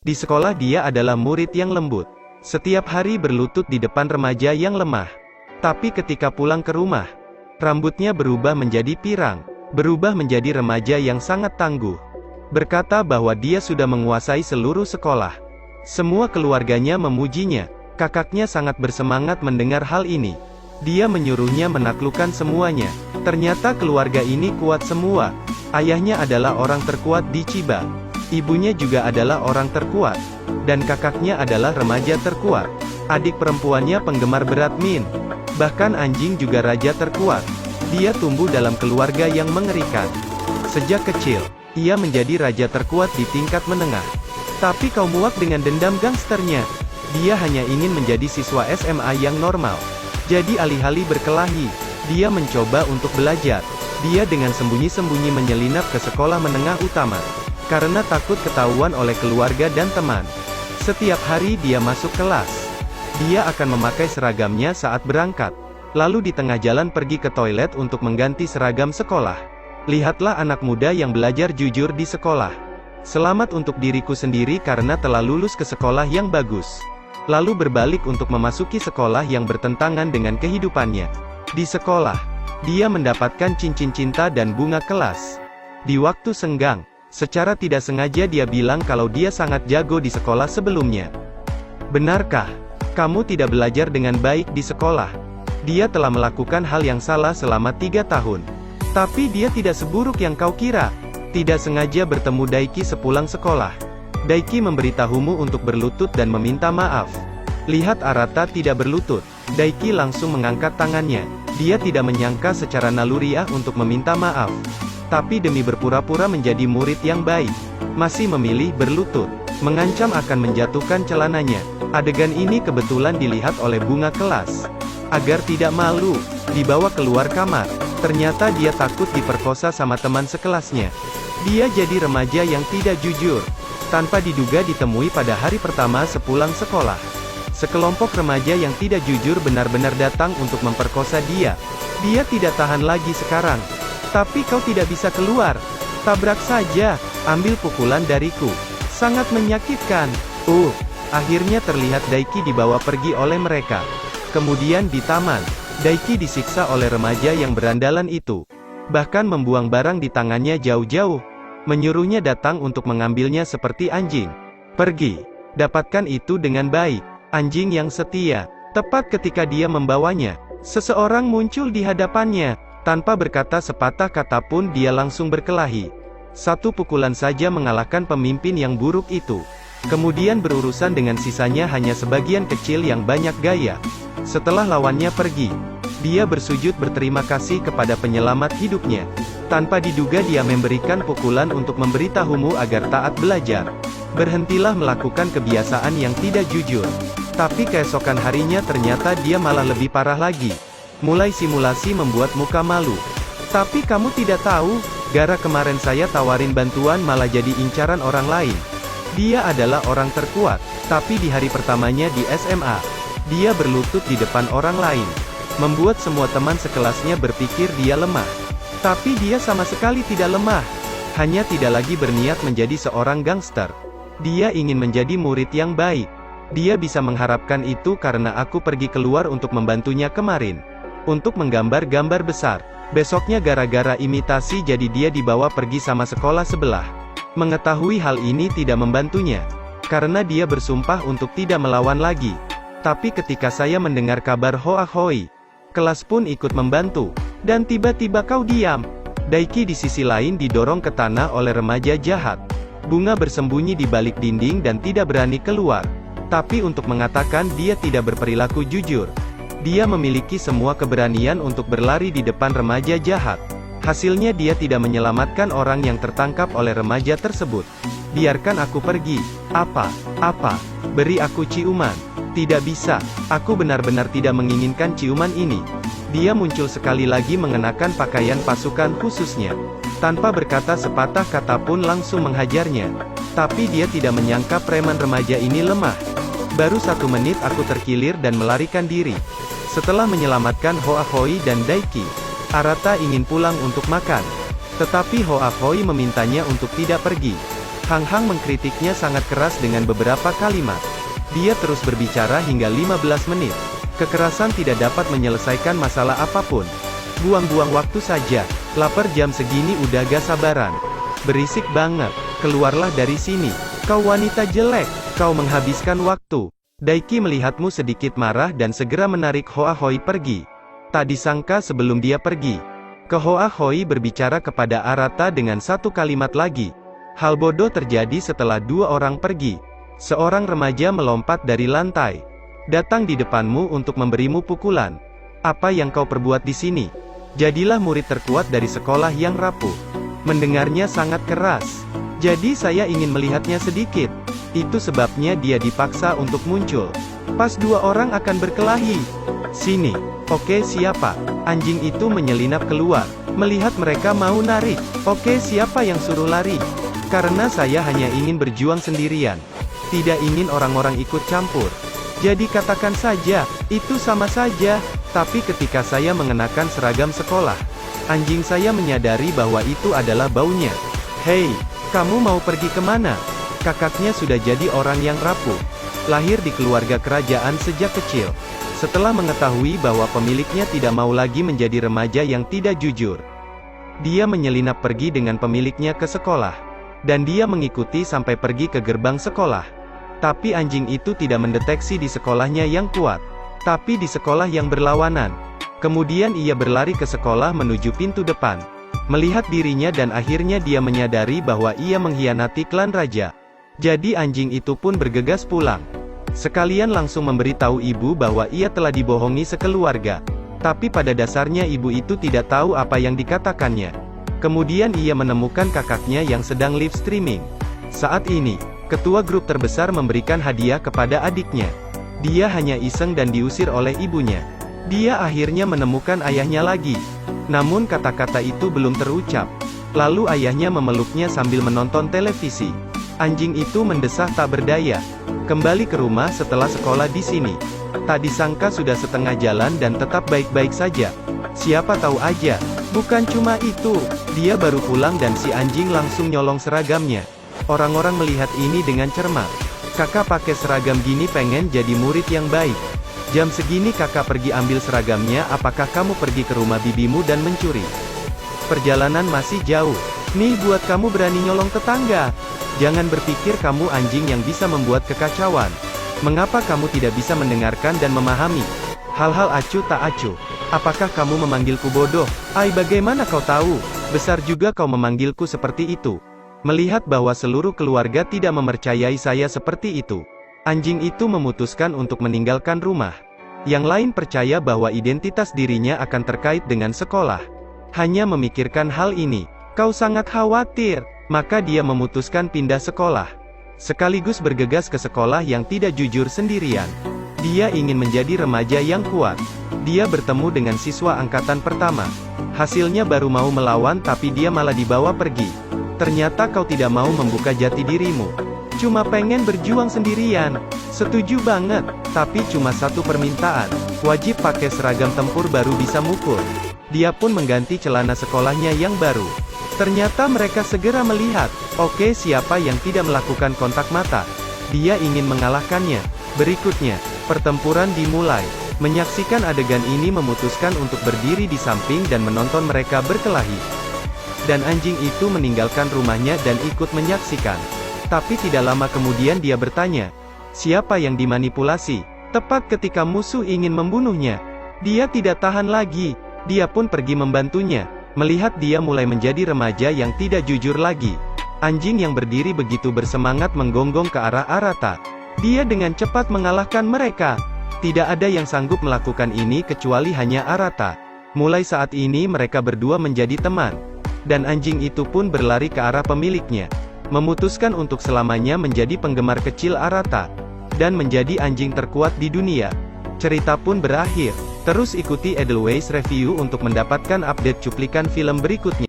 Di sekolah dia adalah murid yang lembut. Setiap hari berlutut di depan remaja yang lemah. Tapi ketika pulang ke rumah, rambutnya berubah menjadi pirang. Berubah menjadi remaja yang sangat tangguh. Berkata bahwa dia sudah menguasai seluruh sekolah. Semua keluarganya memujinya. Kakaknya sangat bersemangat mendengar hal ini. Dia menyuruhnya menaklukkan semuanya. Ternyata keluarga ini kuat semua. Ayahnya adalah orang terkuat di Chiba. Ibunya juga adalah orang terkuat. Dan kakaknya adalah remaja terkuat. Adik perempuannya penggemar berat min. Bahkan anjing juga raja terkuat. Dia tumbuh dalam keluarga yang mengerikan. Sejak kecil, ia menjadi raja terkuat di tingkat menengah. Tapi kau muak dengan dendam gangsternya. Dia hanya ingin menjadi siswa SMA yang normal. Jadi alih-alih berkelahi, dia mencoba untuk belajar. Dia dengan sembunyi-sembunyi menyelinap ke sekolah menengah utama. Karena takut ketahuan oleh keluarga dan teman. Setiap hari dia masuk kelas. Dia akan memakai seragamnya saat berangkat. Lalu di tengah jalan pergi ke toilet untuk mengganti seragam sekolah. Lihatlah anak muda yang belajar jujur di sekolah. Selamat untuk diriku sendiri karena telah lulus ke sekolah yang bagus. Lalu berbalik untuk memasuki sekolah yang bertentangan dengan kehidupannya. Di sekolah, dia mendapatkan cincin cinta dan bunga kelas. Di waktu senggang, secara tidak sengaja dia bilang kalau dia sangat jago di sekolah sebelumnya. Benarkah? Kamu tidak belajar dengan baik di sekolah. Dia telah melakukan hal yang salah selama 3 tahun. Tapi dia tidak seburuk yang kau kira. Tidak sengaja bertemu Daiki sepulang sekolah. Daiki memberitahumu untuk berlutut dan meminta maaf. Lihat Arata tidak berlutut. Daiki langsung mengangkat tangannya. Dia tidak menyangka secara naluriah untuk meminta maaf. Tapi demi berpura-pura menjadi murid yang baik, masih memilih berlutut. Mengancam akan menjatuhkan celananya. Adegan ini kebetulan dilihat oleh bunga kelas. Agar tidak malu, dibawa keluar kamar. Ternyata dia takut diperkosa sama teman sekelasnya. Dia jadi remaja yang tidak jujur. Tanpa diduga ditemui pada hari pertama sepulang sekolah. Sekelompok remaja yang tidak jujur benar-benar datang untuk memperkosa dia. Dia tidak tahan lagi sekarang. Tapi kau tidak bisa keluar. Tabrak saja, ambil pukulan dariku. Sangat menyakitkan. Akhirnya terlihat Daiki dibawa pergi oleh mereka. Kemudian di taman, Daiki disiksa oleh remaja yang berandalan itu. Bahkan membuang barang di tangannya jauh-jauh. Menyuruhnya datang untuk mengambilnya seperti anjing. Pergi. Dapatkan itu dengan baik. Anjing yang setia. Tepat ketika dia membawanya, seseorang muncul di hadapannya. Tanpa berkata sepatah kata pun dia langsung berkelahi. Satu pukulan saja mengalahkan pemimpin yang buruk itu. Kemudian berurusan dengan sisanya hanya sebagian kecil yang banyak gaya. Setelah lawannya pergi, dia bersujud berterima kasih kepada penyelamat hidupnya. Tanpa diduga dia memberikan pukulan untuk memberitahumu agar taat belajar. Berhentilah melakukan kebiasaan yang tidak jujur. Tapi keesokan harinya ternyata dia malah lebih parah lagi. Mulai simulasi membuat muka malu. Tapi kamu tidak tahu, gara kemarin saya tawarin bantuan malah jadi incaran orang lain. Dia adalah orang terkuat, tapi di hari pertamanya di SMA, dia berlutut di depan orang lain. Membuat semua teman sekelasnya berpikir dia lemah. Tapi dia sama sekali tidak lemah. Hanya tidak lagi berniat menjadi seorang gangster. Dia ingin menjadi murid yang baik. Dia bisa mengharapkan itu karena aku pergi keluar untuk membantunya kemarin. Untuk menggambar gambar besar. Besoknya gara-gara imitasi jadi dia dibawa pergi sama sekolah sebelah. Mengetahui hal ini tidak membantunya. Karena dia bersumpah untuk tidak melawan lagi. Tapi ketika saya mendengar kabar Hoa Hoi, kelas pun ikut membantu. Dan tiba-tiba kau diam. Daiki di sisi lain didorong ke tanah oleh remaja jahat. Bunga bersembunyi di balik dinding dan tidak berani keluar. Tapi untuk mengatakan dia tidak berperilaku jujur. Dia memiliki semua keberanian untuk berlari di depan remaja jahat. Hasilnya dia tidak menyelamatkan orang yang tertangkap oleh remaja tersebut. Biarkan aku pergi. Apa? Beri aku ciuman. Tidak bisa. Aku benar-benar tidak menginginkan ciuman ini. Dia muncul sekali lagi mengenakan pakaian pasukan khususnya. Tanpa berkata sepatah kata pun langsung menghajarnya. Tapi dia tidak menyangka preman remaja ini lemah. Baru 1 menit aku terkilir dan melarikan diri. Setelah menyelamatkan Hoa Hoi dan Daiki, Arata ingin pulang untuk makan. Tetapi Hoa Hoi memintanya untuk tidak pergi. Hang Hang mengkritiknya sangat keras dengan beberapa kalimat. Dia terus berbicara hingga 15 menit. Kekerasan tidak dapat menyelesaikan masalah apapun. Buang-buang waktu saja. Lapar jam segini udah gak sabaran. Berisik banget. Keluarlah dari sini. Kau wanita jelek. Kau menghabiskan waktu. Daiki melihatmu sedikit marah dan segera menarik Hoa Hoi pergi. Tak disangka sebelum dia pergi, Hoa Hoi berbicara kepada Arata dengan satu kalimat lagi. Hal bodoh terjadi setelah dua orang pergi. Seorang remaja melompat dari lantai, datang di depanmu untuk memberimu pukulan. Apa yang kau perbuat di sini? Jadilah murid terkuat dari sekolah yang rapuh. Mendengarnya sangat keras. Jadi saya ingin melihatnya sedikit. Itu sebabnya dia dipaksa untuk muncul. Pas dua orang akan berkelahi. Sini. Oke siapa? Anjing itu menyelinap keluar. Melihat mereka mau narik. Oke siapa yang suruh lari? Karena saya hanya ingin berjuang sendirian. Tidak ingin orang-orang ikut campur. Jadi katakan saja, itu sama saja. Tapi ketika saya mengenakan seragam sekolah, anjing saya menyadari bahwa itu adalah baunya. Hei, kamu mau pergi kemana? Kakaknya sudah jadi orang yang rapuh. Lahir di keluarga kerajaan sejak kecil. Setelah mengetahui bahwa pemiliknya tidak mau lagi menjadi remaja yang tidak jujur, dia menyelinap pergi dengan pemiliknya ke sekolah. Dan dia mengikuti sampai pergi ke gerbang sekolah. Tapi anjing itu tidak mendeteksi di sekolahnya yang kuat, tapi di sekolah yang berlawanan. Kemudian ia berlari ke sekolah menuju pintu depan, melihat dirinya dan akhirnya dia menyadari bahwa ia mengkhianati klan raja. Jadi anjing itu pun bergegas pulang. Sekalian langsung memberitahu ibu bahwa ia telah dibohongi sekeluarga. Tapi pada dasarnya ibu itu tidak tahu apa yang dikatakannya. Kemudian ia menemukan kakaknya yang sedang live streaming. Saat ini, ketua grup terbesar memberikan hadiah kepada adiknya. Dia hanya iseng dan diusir oleh ibunya. Dia akhirnya menemukan ayahnya lagi. Namun kata-kata itu belum terucap. Lalu ayahnya memeluknya sambil menonton televisi. Anjing itu mendesah tak berdaya. Kembali ke rumah setelah sekolah di sini. Tak disangka sudah setengah jalan dan tetap baik-baik saja. Siapa tahu aja, bukan cuma itu, dia baru pulang dan si anjing langsung nyolong seragamnya. Orang-orang melihat ini dengan cermat. Kakak pakai seragam gini pengen jadi murid yang baik. Jam segini kakak pergi ambil seragamnya, apakah kamu pergi ke rumah bibimu dan mencuri? Perjalanan masih jauh. Nih buat kamu berani nyolong tetangga. Jangan berpikir kamu anjing yang bisa membuat kekacauan. Mengapa kamu tidak bisa mendengarkan dan memahami hal-hal acuh tak acuh? Apakah kamu memanggilku bodoh? Ai, bagaimana kau tahu? Besar juga kau memanggilku seperti itu. Melihat bahwa seluruh keluarga tidak mempercayai saya seperti itu, anjing itu memutuskan untuk meninggalkan rumah. Yang lain percaya bahwa identitas dirinya akan terkait dengan sekolah. Hanya memikirkan hal ini, kau sangat khawatir, maka dia memutuskan pindah sekolah. Sekaligus bergegas ke sekolah yang tidak jujur sendirian. Dia ingin menjadi remaja yang kuat. Dia bertemu dengan siswa angkatan pertama. Hasilnya baru mau melawan tapi dia malah dibawa pergi. Ternyata kau tidak mau membuka jati dirimu. Cuma pengen berjuang sendirian. Setuju banget, tapi cuma satu permintaan. Wajib pakai seragam tempur baru bisa mukul. Dia pun mengganti celana sekolahnya yang baru. Ternyata mereka segera melihat, oke siapa yang tidak melakukan kontak mata. Dia ingin mengalahkannya. Berikutnya, pertempuran dimulai. Menyaksikan adegan ini memutuskan untuk berdiri di samping dan menonton mereka berkelahi. Dan anjing itu meninggalkan rumahnya dan ikut menyaksikan. Tapi tidak lama kemudian dia bertanya, siapa yang dimanipulasi? Tepat ketika musuh ingin membunuhnya. Dia tidak tahan lagi. Dia pun pergi membantunya. Melihat dia mulai menjadi remaja yang tidak jujur lagi. Anjing yang berdiri begitu bersemangat menggonggong ke arah Arata. Dia dengan cepat mengalahkan mereka. Tidak ada yang sanggup melakukan ini kecuali hanya Arata. Mulai saat ini mereka berdua menjadi teman. Dan anjing itu pun berlari ke arah pemiliknya. Memutuskan untuk selamanya menjadi penggemar kecil Arata. Dan menjadi anjing terkuat di dunia. Cerita pun berakhir. Terus ikuti Edelweiss Review untuk mendapatkan update cuplikan film berikutnya.